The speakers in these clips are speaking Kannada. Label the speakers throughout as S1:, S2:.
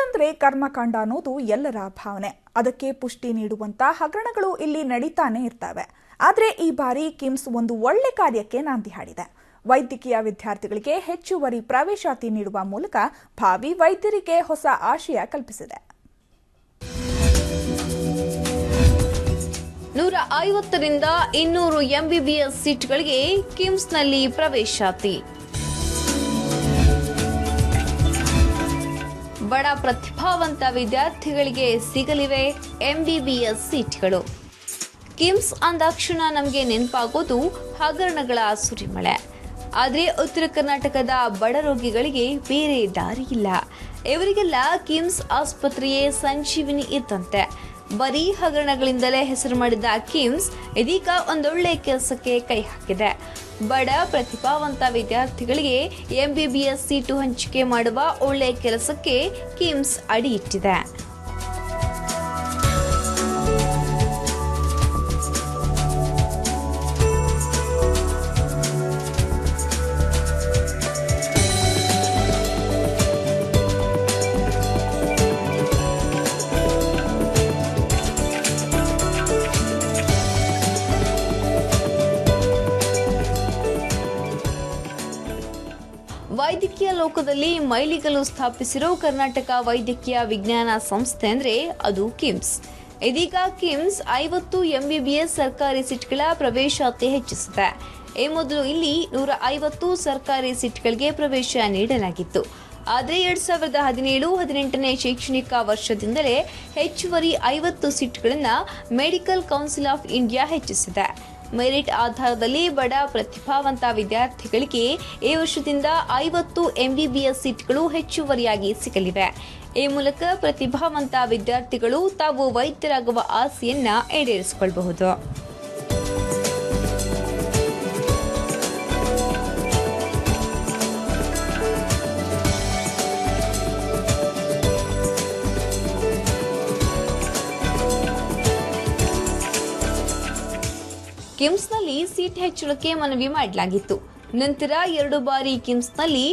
S1: ಅಂದ್ರೆ ಕರ್ಮಕಾಂಡ ಅನ್ನೋದು ಎಲ್ಲರ ಭಾವನೆ. ಅದಕ್ಕೆ ಪುಷ್ಟಿ ನೀಡುವಂತ ಹಗರಣಗಳು ಇಲ್ಲಿ ನಡೀತಾನೆ ಇರ್ತವೆ. ಆದ್ರೆ ಈ ಬಾರಿ ಕಿಮ್ಸ್ ಒಂದು ಒಳ್ಳೆ ಕಾರ್ಯಕ್ಕೆ ನಾಂದಿ ಹಾಡಿದೆ. ವೈದ್ಯಕೀಯ ವಿದ್ಯಾರ್ಥಿಗಳಿಗೆ ಹೆಚ್ಚುವರಿ ಪ್ರವೇಶಾತಿ ನೀಡುವ ಮೂಲಕ ಭಾವಿ ವೈದ್ಯರಿಗೆ ಹೊಸ ಆಶಯ ಕಲ್ಪಿಸಿದೆ.
S2: 150ರಿಂದ 200 MBBS ಸೀಟ್ಗಳಿಗೆ ಕಿಮ್ಸ್ನಲ್ಲಿ ಪ್ರವೇಶಾತಿ. ಬಡ ಪ್ರತಿಭಾವಂತ ವಿದ್ಯಾರ್ಥಿಗಳಿಗೆ ಸಿಗಲಿವೆ MBBS ಸೀಟ್ಗಳು. ಕಿಮ್ಸ್ ಅಂದಾಕ್ಷಣ ನಮಗೆ ನೆನಪಾಗೋದು ಹಗರಣಗಳ ಸುರಿಮಳೆ. ಆದರೆ ಉತ್ತರ ಕರ್ನಾಟಕದ ಬಡ ರೋಗಿಗಳಿಗೆ ಬೇರೆ ದಾರಿ ಇಲ್ಲ. ಇವರಿಗೆಲ್ಲ ಕಿಮ್ಸ್ ಆಸ್ಪತ್ರೆಯೇ ಸಂಜೀವಿನಿ ಇದ್ದಂತೆ. ಬರೀ ಹಗರಣಗಳಿಂದಲೇ ಹೆಸರು ಮಾಡಿದ ಕಿಮ್ಸ್ ಇದೀಗ ಒಂದೊಳ್ಳೆ ಕೆಲಸಕ್ಕೆ ಕೈ ಹಾಕಿದೆ. ಬಡ ಪ್ರತಿಭಾವಂತ ವಿದ್ಯಾರ್ಥಿಗಳಿಗೆ MBBS ಸೀಟು ಹಂಚಿಕೆ ಮಾಡುವ ಒಳ್ಳೆ ಕೆಲಸಕ್ಕೆ ಕಿಮ್ಸ್ ಅಡಿ ಇಟ್ಟಿದೆ. ವೈದ್ಯಕೀಯ ಲೋಕದಲ್ಲಿ ಮೈಲಿಗಲ್ಲು ಸ್ಥಾಪಿಸಿರೋ ಕರ್ನಾಟಕ ವೈದ್ಯಕೀಯ ವಿಜ್ಞಾನ ಸಂಸ್ಥೆ ಅಂದ್ರೆ ಅದು ಕಿಮ್ಸ್. ಇದೀಗ ಕಿಮ್ಸ್ 50 MBBS ಸರ್ಕಾರಿ ಸೀಟ್ಗಳ ಪ್ರವೇಶಾತಿ ಹೆಚ್ಚಿಸಿದೆ. ಈ ಮೊದಲು ಇಲ್ಲಿ 150 ಸರ್ಕಾರಿ ಸೀಟ್ಗಳಿಗೆ ಪ್ರವೇಶ ನೀಡಲಾಗಿತ್ತು. ಆದರೆ 2017-18ನೇ ಶೈಕ್ಷಣಿಕ ವರ್ಷದಿಂದಲೇ ಹೆಚ್ಚುವರಿ 50 ಸೀಟ್ಗಳನ್ನು ಮೆಡಿಕಲ್ ಕೌನ್ಸಿಲ್ ಆಫ್ ಇಂಡಿಯಾ ಹೆಚ್ಚಿಸಿದೆ. ಮೆರಿಟ್ ಆಧಾರದಲ್ಲಿ ಬಡ ಪ್ರತಿಭಾವಂತ ವಿದ್ಯಾರ್ಥಿಗಳಿಗೆ ಈ ವರ್ಷದಿಂದ 50 MBBS ಸೀಟ್ಗಳು ಹೆಚ್ಚುವರಿಯಾಗಿ ಸಿಗಲಿವೆ. ಈ ಮೂಲಕ ಪ್ರತಿಭಾವಂತ ವಿದ್ಯಾರ್ಥಿಗಳು ತಾವು ವೈದ್ಯರಾಗುವ ಆಸೆಯನ್ನ ಈಡೇರಿಸಿಕೊಳ್ಳಬಹುದು. ಕಿಮ್ಸ್ನಲ್ಲಿ ಸೀಟ್ ಹೆಚ್ಚಳಕ್ಕೆ ಮನವಿ ಮಾಡಲಾಗಿತ್ತು. ನಂತರ 2 ಬಾರಿ ಕಿಮ್ಸ್ನಲ್ಲಿ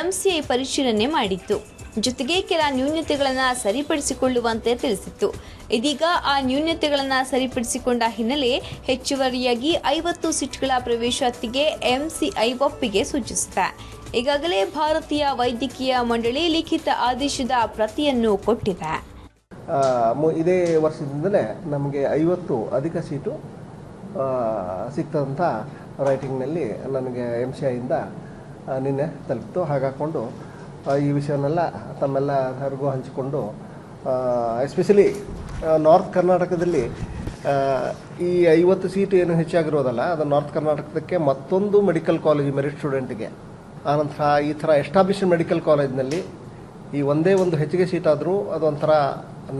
S2: MCI ಪರಿಶೀಲನೆ ಮಾಡಿತ್ತು. ಜೊತೆಗೆ ಕೆಲ ನ್ಯೂನತೆಗಳನ್ನು ಸರಿಪಡಿಸಿಕೊಳ್ಳುವಂತೆ ತಿಳಿಸಿತ್ತು. ಇದೀಗ ಆ ನ್ಯೂನತೆಗಳನ್ನು ಸರಿಪಡಿಸಿಕೊಂಡ ಹಿನ್ನೆಲೆ ಹೆಚ್ಚುವರಿಯಾಗಿ 50 ಸೀಟ್ಗಳ ಪ್ರವೇಶಾತಿಗೆ MCI ಒಪ್ಪಿಗೆ ಸೂಚಿಸಿದೆ. ಈಗಾಗಲೇ ಭಾರತೀಯ ವೈದ್ಯಕೀಯ ಮಂಡಳಿ ಲಿಖಿತ ಆದೇಶದ ಪ್ರತಿಯನ್ನು ಕೊಟ್ಟಿದೆ.
S3: ಇದೇ ವರ್ಷದಿಂದಲೇ ನಮಗೆ 50 ಅಧಿಕ ಸೀಟು ಸಿಗ್ತದಂಥ ರೈಟಿಂಗ್ನಲ್ಲಿ ನನಗೆ MCIಯಿಂದ ನಿನ್ನೆ ತಲುಪಿತು. ಹಾಗಾಕೊಂಡು ಈ ವಿಷಯವನ್ನೆಲ್ಲ ತಮ್ಮೆಲ್ಲರಿಗೂ ಹಂಚಿಕೊಂಡು ಎಸ್ಪೆಷಲಿ ನಾರ್ತ್ ಕರ್ನಾಟಕದಲ್ಲಿ ಈ 50 ಸೀಟು ಏನು ಹೆಚ್ಚಾಗಿರೋದಲ್ಲ, ಅದು ನಾರ್ತ್ ಕರ್ನಾಟಕಕ್ಕೆ ಮತ್ತೊಂದು ಮೆಡಿಕಲ್ ಕಾಲೇಜ್ ಮೆರಿಟ್ ಸ್ಟೂಡೆಂಟಿಗೆ, ಆನಂತರ ಈ ಥರ ಎಸ್ಟಾಬ್ಲಿಷ್ಡ್ ಮೆಡಿಕಲ್ ಕಾಲೇಜ್ನಲ್ಲಿ ಈ ಒಂದೇ ಒಂದು ಹೆಚ್ಚಿಗೆ ಸೀಟ್ ಆದರೂ ಅದೊಂಥರ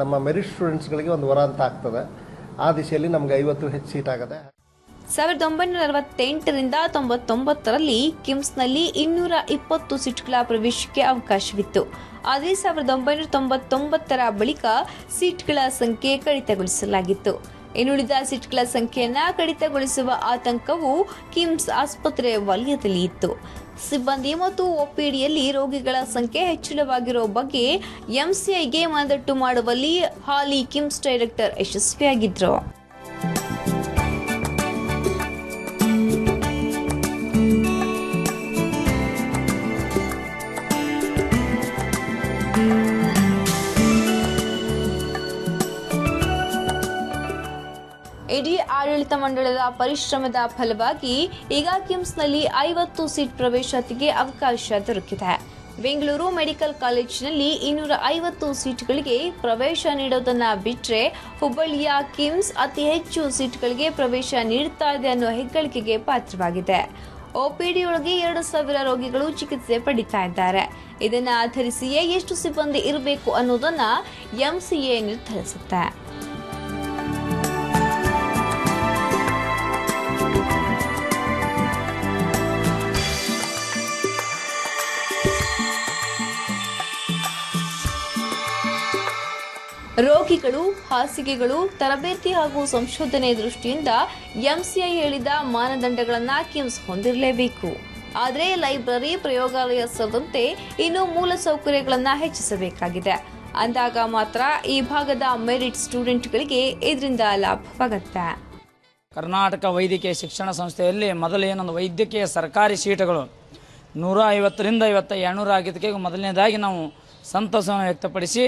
S3: ನಮ್ಮ ಮೆರಿಟ್ ಸ್ಟೂಡೆಂಟ್ಸ್ಗಳಿಗೆ ಒಂದು ವರ ಅಂತ ಆಗ್ತದೆ. ಆ ದಿಶೆಯಲ್ಲಿ ನಮಗೆ 50 ಹೆಚ್ಚು ಸೀಟ್ ಆಗದೆ.
S2: 1968ರಿಂದ 99ರಲ್ಲಿ ಕಿಮ್ಸ್ನಲ್ಲಿ 220 ಸೀಟ್ಗಳ ಪ್ರವೇಶಕ್ಕೆ ಅವಕಾಶವಿತ್ತು. ಆದರೆ 1999ರ ಬಳಿಕ ಸೀಟ್ಗಳ ಸಂಖ್ಯೆ ಕಡಿತಗೊಳಿಸಲಾಗಿತ್ತು. ಇನ್ನುಳಿದ ಸೀಟ್ಗಳ ಸಂಖ್ಯೆಯನ್ನ ಕಡಿತಗೊಳಿಸುವ ಆತಂಕವು ಕಿಮ್ಸ್ ಆಸ್ಪತ್ರೆ ವಲಯದಲ್ಲಿ ಇತ್ತು. ಸಿಬ್ಬಂದಿ ಮತ್ತು OPDಯಲ್ಲಿ ರೋಗಿಗಳ ಸಂಖ್ಯೆ ಹೆಚ್ಚಳವಾಗಿರುವ ಬಗ್ಗೆ MCIಗೆ ಮನದಟ್ಟು ಮಾಡುವಲ್ಲಿ ಹಾಲಿ ಕಿಮ್ಸ್ ಡೈರೆಕ್ಟರ್ ಯಶಸ್ವಿಯಾಗಿದ್ರು. ಇಡೀ ಆಡಳಿತ ಮಂಡಳದ ಪರಿಶ್ರಮದ ಫಲವಾಗಿ ಈಗ ಕಿಮ್ಸ್ನಲ್ಲಿ 50 ಸೀಟ್ ಪ್ರವೇಶಾತಿಗೆ ಅವಕಾಶ ದೊರಕಿದೆ. ಬೆಂಗಳೂರು ಮೆಡಿಕಲ್ ಕಾಲೇಜಿನಲ್ಲಿ 250 ಸೀಟ್ಗಳಿಗೆ ಪ್ರವೇಶ ನೀಡೋದನ್ನ ಬಿಟ್ಟರೆ ಹುಬ್ಬಳ್ಳಿಯ ಕಿಮ್ಸ್ ಅತಿ ಹೆಚ್ಚು ಸೀಟ್ಗಳಿಗೆ ಪ್ರವೇಶ ನೀಡುತ್ತಾ ಇದೆ ಅನ್ನೋ ಹೆಗ್ಗಳಿಕೆಗೆ ಪಾತ್ರವಾಗಿದೆ. OPDಯೊಳಗೆ 2000 ರೋಗಿಗಳು ಚಿಕಿತ್ಸೆ ಪಡಿತಾ ಇದ್ದಾರೆ. ಇದನ್ನ ಆಧರಿಸಿಯೇ ಎಷ್ಟು ಸಿಬ್ಬಂದಿ ಇರಬೇಕು ಅನ್ನೋದನ್ನ MCA ನಿರ್ಧರಿಸುತ್ತೆ. ರೋಗಿಗಳು, ಹಾಸಿಗೆಗಳು, ತರಬೇತಿ ಹಾಗೂ ಸಂಶೋಧನೆ ದೃಷ್ಟಿಯಿಂದ MCI ಹೇಳಿದ ಮಾನದಂಡಗಳನ್ನು ಕಿಮ್ಸ್ ಹೊಂದಿರಲೇಬೇಕು. ಆದರೆ ಲೈಬ್ರರಿ, ಪ್ರಯೋಗಾಲಯ ಸೇರಿದಂತೆ ಇನ್ನು ಮೂಲಸೌಕರ್ಯಗಳನ್ನು ಹೆಚ್ಚಿಸಬೇಕಾಗಿದೆ. ಅಂದಾಗ ಮಾತ್ರ ಈ ಭಾಗದ ಮೆರಿಟ್ ಸ್ಟೂಡೆಂಟ್ಗಳಿಗೆ ಇದರಿಂದ ಲಾಭವಾಗುತ್ತೆ.
S4: ಕರ್ನಾಟಕ ವೈದ್ಯಕೀಯ ಶಿಕ್ಷಣ ಸಂಸ್ಥೆಯಲ್ಲಿ ಮೊದಲು ಏನೊಂದು ವೈದ್ಯಕೀಯ ಸರ್ಕಾರಿ ಸೀಟುಗಳು 150ರಿಂದ 200 ಆಗಿದ್ದಕ್ಕೆ ಮೊದಲನೇದಾಗಿ ನಾವು ಸಂತಸವನ್ನು ವ್ಯಕ್ತಪಡಿಸಿ,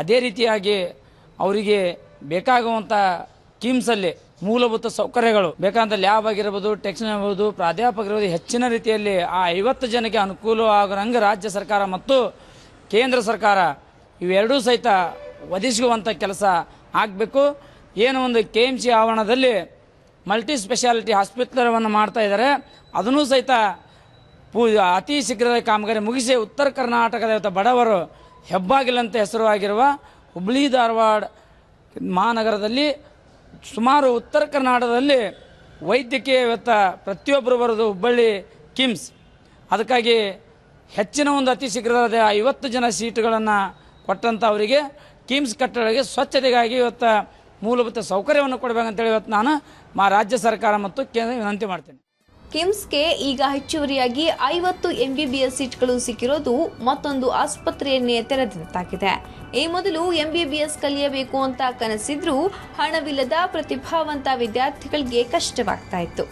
S4: ಅದೇ ರೀತಿಯಾಗಿ ಅವರಿಗೆ ಬೇಕಾಗುವಂಥ ಕಿಮ್ಸಲ್ಲಿ ಮೂಲಭೂತ ಸೌಕರ್ಯಗಳು ಬೇಕಾದಂಥ ಲ್ಯಾಬ್ ಆಗಿರ್ಬೋದು, ಟೆಕ್ನಿಷಿಯನ್ ಆಗಿರ್ಬೋದು, ಪ್ರಾಧ್ಯಾಪಕರಿರ್ಬೋದು ಹೆಚ್ಚಿನ ರೀತಿಯಲ್ಲಿ ಆ 50 ಜನಕ್ಕೆ ಅನುಕೂಲವಾಗುವಂಗೆ ರಾಜ್ಯ ಸರ್ಕಾರ ಮತ್ತು ಕೇಂದ್ರ ಸರ್ಕಾರ ಇವೆರಡೂ ಸಹಿತ ಒದಗಿಸುವಂಥ ಕೆಲಸ ಆಗಬೇಕು. ಏನು ಒಂದು KMC ಆವರಣದಲ್ಲಿ ಮಲ್ಟಿ ಸ್ಪೆಷಾಲಿಟಿ ಹಾಸ್ಪಿಟಲವನ್ನು ಮಾಡ್ತಾ ಇದ್ದಾರೆ, ಅದನ್ನೂ ಸಹಿತ ಅತಿ ಶೀಘ್ರದ ಕಾಮಗಾರಿ ಮುಗಿಸಿ ಉತ್ತರ ಕರ್ನಾಟಕದ ಬಡವರು ಹೆಬ್ಬಾಗಿಲಂತೆ ಹೆಸರುವಾಗಿರುವ ಹುಬ್ಬಳ್ಳಿ ಧಾರವಾಡ ಮಹಾನಗರದಲ್ಲಿ ಸುಮಾರು ಉತ್ತರ ಕರ್ನಾಟಕದಲ್ಲಿ ವೈದ್ಯಕೀಯ ಪ್ರತಿಯೊಬ್ಬರು ಬರೋದು ಹುಬ್ಬಳ್ಳಿ ಕಿಮ್ಸ್. ಅದಕ್ಕಾಗಿ ಹೆಚ್ಚಿನ ಒಂದು ಅತಿ ಶೀಘ್ರವಾದ 50 ಜನ ಸೀಟುಗಳನ್ನು ಕೊಟ್ಟಂಥ ಅವರಿಗೆ ಕಿಮ್ಸ್ ಕಟ್ಟಡಕ್ಕೆ ಸ್ವಚ್ಛತೆಗಾಗಿ ಇವತ್ತು ಮೂಲಭೂತ ಸೌಕರ್ಯವನ್ನು ಕೊಡಬೇಕಂತೇಳಿ ಇವತ್ತು ನಾನು ರಾಜ್ಯ ಸರ್ಕಾರ ಮತ್ತು ಕೇಂದ್ರ ವಿನಂತಿ ಮಾಡ್ತೇನೆ.
S2: ಕಿಮ್ಸ್ಗೆ ಈಗ ಹೆಚ್ಚುವರಿಯಾಗಿ 50 MBBS ಸೀಟ್ಗಳು ಸಿಕ್ಕಿರೋದು ಮತ್ತೊಂದು ಆಸ್ಪತ್ರೆಯನ್ನೇ ತೆರೆದಂತಾಗಿದೆ. ಈ ಮೊದಲು MBBS ಕಲಿಯಬೇಕು ಅಂತ ಕನಸಿದ್ರೂ ಹಣವಿಲ್ಲದ ಪ್ರತಿಭಾವಂತ ವಿದ್ಯಾರ್ಥಿಗಳಿಗೆ ಕಷ್ಟವಾಗ್ತಾ ಇತ್ತು.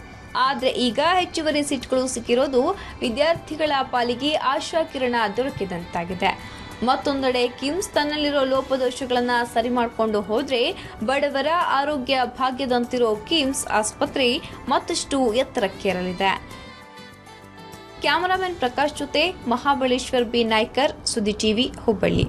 S2: ಆದರೆ ಈಗ ಹೆಚ್ಚುವರಿ ಸೀಟ್ಗಳು ಸಿಕ್ಕಿರೋದು ವಿದ್ಯಾರ್ಥಿಗಳ ಪಾಲಿಗೆ ಆಶಾಕಿರಣ ದೊರಕಿದಂತಾಗಿದೆ. ಮತ್ತೊಂದೆಡೆ ಕಿಮ್ಸ್ ತನ್ನಲ್ಲಿರೋ ಲೋಪದೋಷಗಳನ್ನು ಸರಿ ಮಾಡಿಕೊಂಡು ಹೋದ್ರೆ ಬಡವರ ಆರೋಗ್ಯ ಭಾಗ್ಯದಂತಿರೋ ಕಿಮ್ಸ್ ಆಸ್ಪತ್ರೆ ಮತ್ತಷ್ಟು ಎತ್ತರಕ್ಕೇರಲಿದೆ. ಕ್ಯಾಮರಾಮನ್ ಪ್ರಕಾಶ್ ಜೊತೆ ಮಹಾಬಳೇಶ್ವರ್ ಬಿ ನಾಯ್ಕರ್, ಸುದ್ದಿ ಟಿವಿ, ಹುಬ್ಬಳ್ಳಿ.